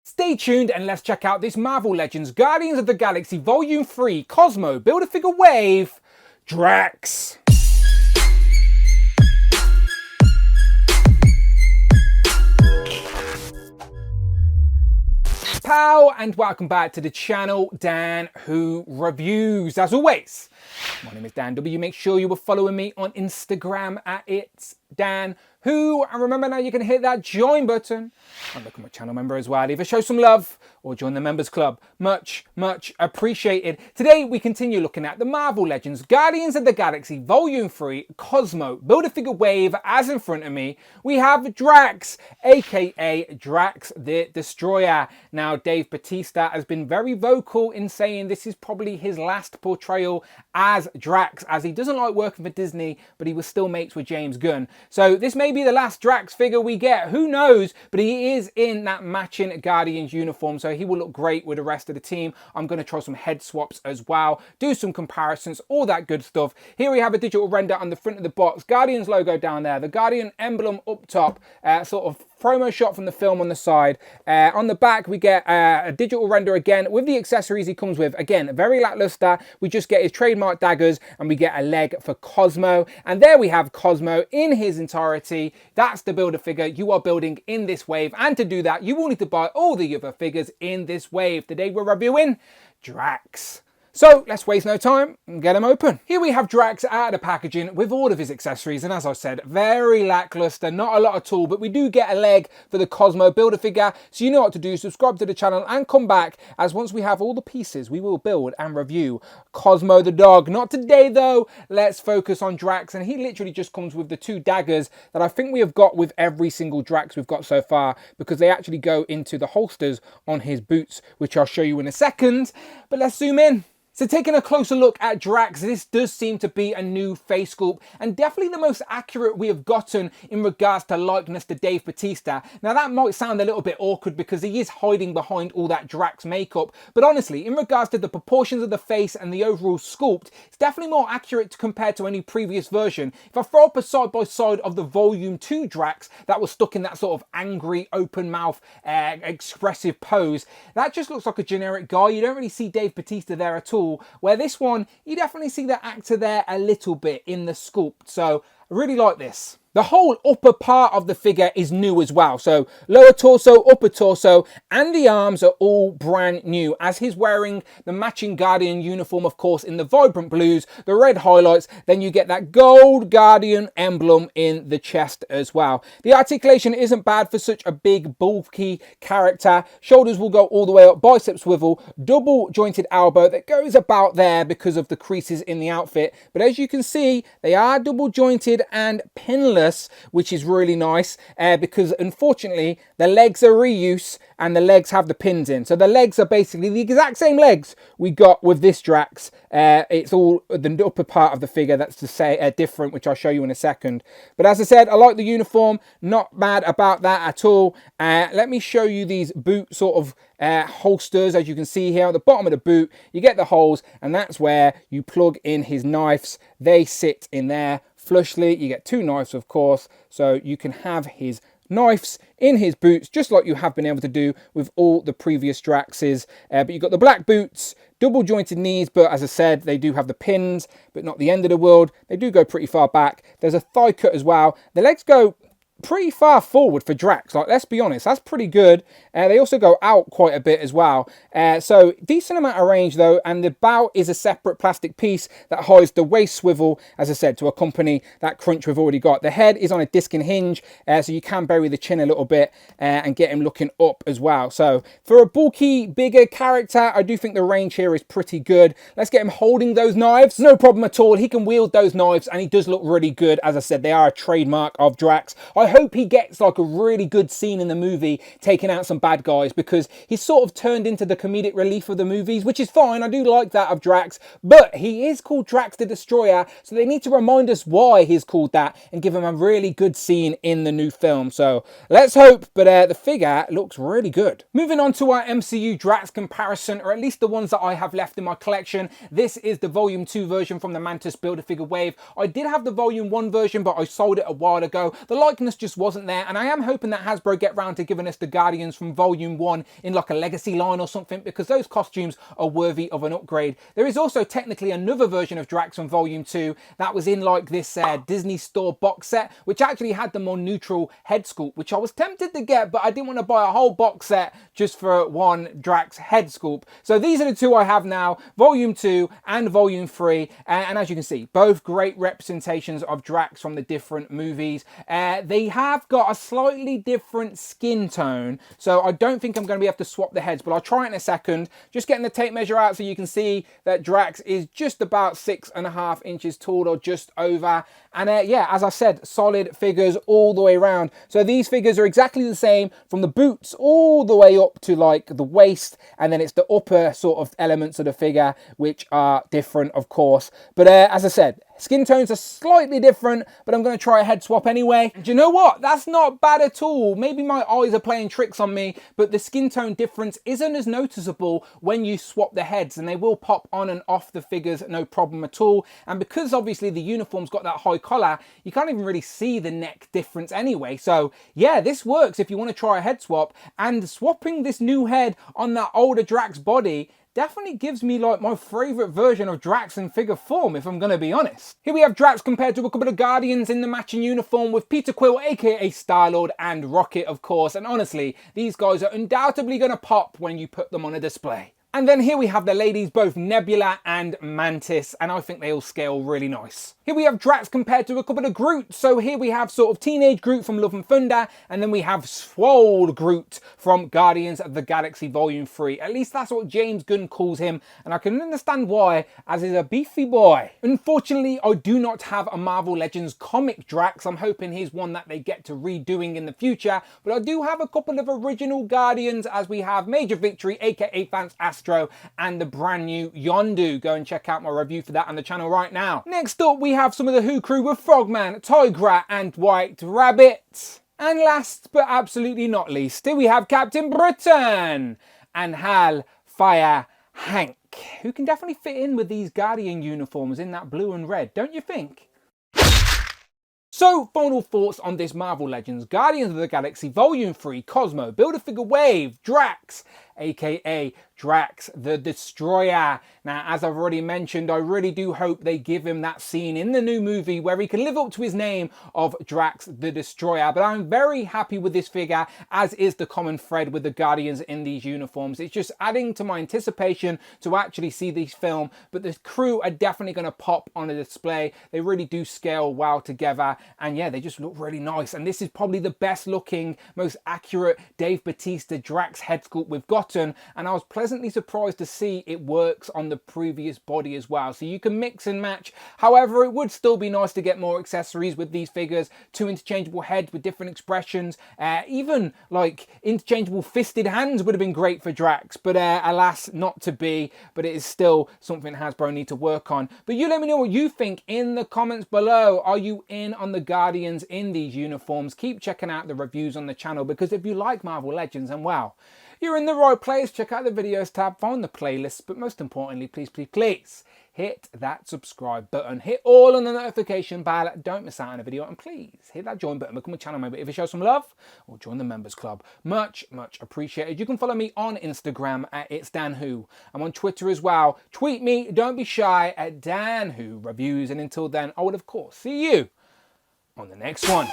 Stay tuned and let's check out this Marvel Legends Guardians of the Galaxy Volume 3 Cosmo Build-A-Figure Wave Drax. Pow, and welcome back to the channel, Dan Who Reviews. As always, my name is Dan W. Make sure you were following me on Instagram at It's Dan Who, and remember now you can hit that join button and become a channel member as well. Either show some love or join the members club. Much appreciated. Today we continue looking at the Marvel Legends Guardians of the Galaxy Volume 3 Cosmo Build-A-Figure Wave. As in front of me we have Drax, aka Drax the Destroyer. Now Dave Bautista has been very vocal in saying this is probably his last portrayal as Drax, as he doesn't like working for Disney, but he was still mates with James Gunn. So this may be the last Drax figure we get, who knows, but he is in that matching Guardians uniform, so he will look great with the rest of the team. I'm going to try some head swaps as well, do some comparisons, all that good stuff. Here we have a digital render on the front of the box, Guardians logo down there, the Guardian emblem up top, sort of promo shot from the film on the side. On the back we get a digital render again with the accessories he comes with. Again, very lackluster. We just get his trademark daggers and we get a leg for Cosmo. And there we have Cosmo in his entirety. That's the Build-A-Figure you are building in this wave. And to do that, you will need to buy all the other figures in this wave. Today we're reviewing Drax. So let's waste no time and get them open. Here we have Drax out of the packaging with all of his accessories, and as I said, very lackluster, not a lot at all, but we do get a leg for the Cosmo Build-A-Figure, so you know what to do. Subscribe to the channel and come back, as once we have all the pieces we will build and review Cosmo the dog. Not today though, let's focus on Drax, and he literally just comes with the two daggers that I think we have got with every single Drax we've got so far, because they actually go into the holsters on his boots, which I'll show you in a second. But let's zoom in. So taking a closer look at Drax, this does seem to be a new face sculpt and definitely the most accurate we have gotten in regards to likeness to Dave Bautista. Now that might sound a little bit awkward because he is hiding behind all that Drax makeup, but honestly, in regards to the proportions of the face and the overall sculpt, it's definitely more accurate compared to any previous version. If I throw up a side by side of the Volume 2 Drax that was stuck in that sort of angry, open mouth, expressive pose, that just looks like a generic guy. You don't really see Dave Bautista there at all. Where this one, you definitely see the actor there a little bit in the sculpt. So I really like this. The whole upper part of the figure is new as well. So lower torso, upper torso, and the arms are all brand new, as he's wearing the matching Guardian uniform, of course, in the vibrant blues, the red highlights. Then you get that gold Guardian emblem in the chest as well. The articulation isn't bad for such a big, bulky character. Shoulders will go all the way up, bicep swivel, double jointed elbow that goes about there because of the creases in the outfit. But as you can see, they are double jointed and pinless, which is really nice, because unfortunately the legs are reuse and the legs have the pins in. So the legs are basically the exact same legs we got with this Drax. It's all the upper part of the figure that's to say different, which I'll show you in a second. But as I said, I like the uniform, not bad about that at all. Let me show you these boot sort of holsters. As you can see here at the bottom of the boot, you get the holes, and that's where you plug in his knives. They sit in there flushly. You get two knives, of course, so you can have his knives in his boots just like you have been able to do with all the previous Draxes. But you've got the black boots, double jointed knees, but as I said, they do have the pins, but not the end of the world. They do go pretty far back. There's a thigh cut as well. The legs go pretty far forward for Drax, like, let's be honest, that's pretty good. They also go out quite a bit as well, so decent amount of range though. And the bow is a separate plastic piece that hides the waist swivel, as I said, to accompany that crunch we've already got. The head is on a disc and hinge, so you can bury the chin a little bit and get him looking up as well. So for a bulky, bigger character, I do think the range here is pretty good. Let's get him holding those knives, no problem at all. He can wield those knives and he does look really good. As I said, they are a trademark of Drax. I hope he gets like a really good scene in the movie taking out some bad guys, because he's sort of turned into the comedic relief of the movies, which is fine. I do like that of Drax, but he is called Drax the Destroyer, so they need to remind us why he's called that and give him a really good scene in the new film. So let's hope, but the figure looks really good. Moving on to our MCU Drax comparison, or at least the ones that I have left in my collection. This is the Volume 2 version from the Mantis Build-A-Figure Wave. I did have the Volume 1 version, but I sold it a while ago. The likeness awareness just wasn't there, and I am hoping that Hasbro get round to giving us the Guardians from Volume 1 in like a legacy line or something, because those costumes are worthy of an upgrade. There is also technically another version of Drax from Volume 2 that was in like this Disney Store box set, which actually had the more neutral head sculpt, which I was tempted to get, but I didn't want to buy a whole box set just for one Drax head sculpt. So these are the two I have now, Volume 2 and Volume 3, and as you can see, both great representations of Drax from the different movies. They have got a slightly different skin tone, so I don't think I'm going to be able to swap the heads, but I'll try it in a second. Just getting the tape measure out so you can see that Drax is just about 6.5 inches tall, or just over. And yeah, as I said, solid figures all the way around. So these figures are exactly the same from the boots all the way up to like the waist, and then it's the upper sort of elements of the figure which are different, of course. But as I said, skin tones are slightly different, but I'm going to try a head swap anyway. And you know what? That's not bad at all. Maybe my eyes are playing tricks on me, but the skin tone difference isn't as noticeable when you swap the heads, and they will pop on and off the figures no problem at all. And because obviously the uniform's got that high collar, you can't even really see the neck difference anyway. So yeah, this works if you want to try a head swap, and swapping this new head on that older Drax body definitely gives me like my favourite version of Drax in figure form, if I'm going to be honest. Here we have Drax compared to a couple of Guardians in the matching uniform with Peter Quill, aka Star-Lord, and Rocket, of course. And honestly, these guys are undoubtedly going to pop when you put them on a display. And then here we have the ladies, both Nebula and Mantis, and I think they all scale really nice. Here we have Drax compared to a couple of Groot. So here we have sort of teenage Groot from Love and Thunder, and then we have Swole Groot from Guardians of the Galaxy Volume 3. At least that's what James Gunn calls him, and I can understand why, as he's a beefy boy. Unfortunately, I do not have a Marvel Legends comic Drax. I'm hoping he's one that they get to redoing in the future, but I do have a couple of original Guardians, as we have Major Victory, aka Vance Astro, and the brand new Yondu. Go and check out my review for that on the channel right now. Next up, we have some of the Who crew with Frogman, Tigra, and White Rabbit. And last but absolutely not least, here we have Captain Britain and Hal Fire Hank, who can definitely fit in with these Guardian uniforms in that blue and red, don't you think? So, final thoughts on this Marvel Legends Guardians of the Galaxy Volume 3 Cosmo Build-A-Figure Wave Drax, aka Drax the Destroyer. Now, as I've already mentioned, I really do hope they give him that scene in the new movie where he can live up to his name of Drax the Destroyer. But I'm very happy with this figure, as is the common thread with the Guardians in these uniforms. It's just adding to my anticipation to actually see these film, but the crew are definitely going to pop on a display. They really do scale well together, and yeah, they just look really nice. And this is probably the best looking, most accurate Dave Bautista Drax head sculpt we've gotten, and I was pleasantly surprised to see it works on the previous body as well. So you can mix and match. However, it would still be nice to get more accessories with these figures, 2 interchangeable heads with different expressions, even like interchangeable fisted hands would have been great for Drax, but alas, not to be. But it is still something Hasbro need to work on. But you let me know what you think in the comments below. Are you in on the Guardians in these uniforms? Keep checking out the reviews on the channel, because if you like Marvel Legends, and wow, you're in the right place. Check out the videos tab, find the playlist, but most importantly, please, please, please hit that subscribe button, hit all on the notification bell, don't miss out on a video, and please hit that join button, become a channel member if you show some love, or join the members club. Much, much appreciated. You can follow me on Instagram at It's Dan Who. I'm on Twitter as well. Tweet me, don't be shy, at Dan Who Reviews, and until then, I will of course see you on the next one.